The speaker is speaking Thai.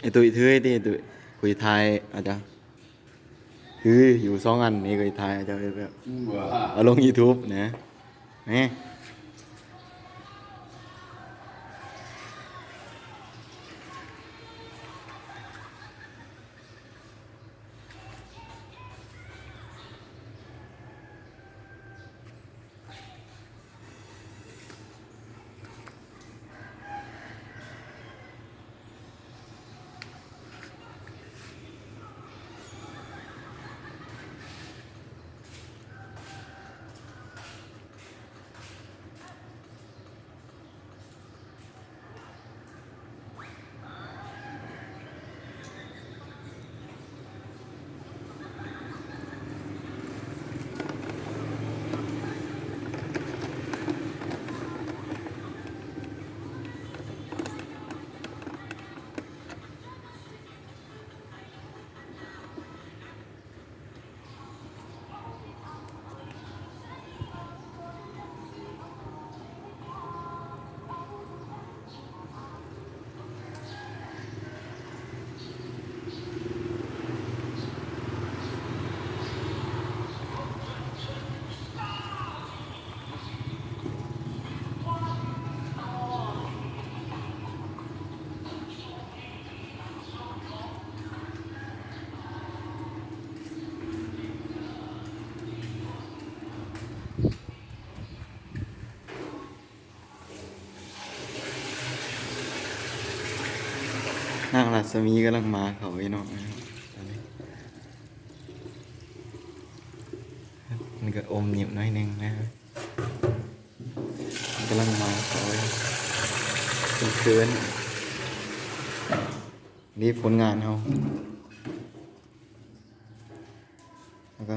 ไอตุ้ยถือไอ้ที่ตุ้ยคุยไทยอาจจะคืออยู่สองอันนี้คุยไทยอาจจะแบบเอาลง YouTube นะนี่นางรัศมีกำลังมาเขาไอ้น้องนะครับตอนนี้มันก็อมเหนียวน้อยหนึงนะครับมันกำลังมาเขาเป็นเคินนี่ผลงานเขาแล้วก็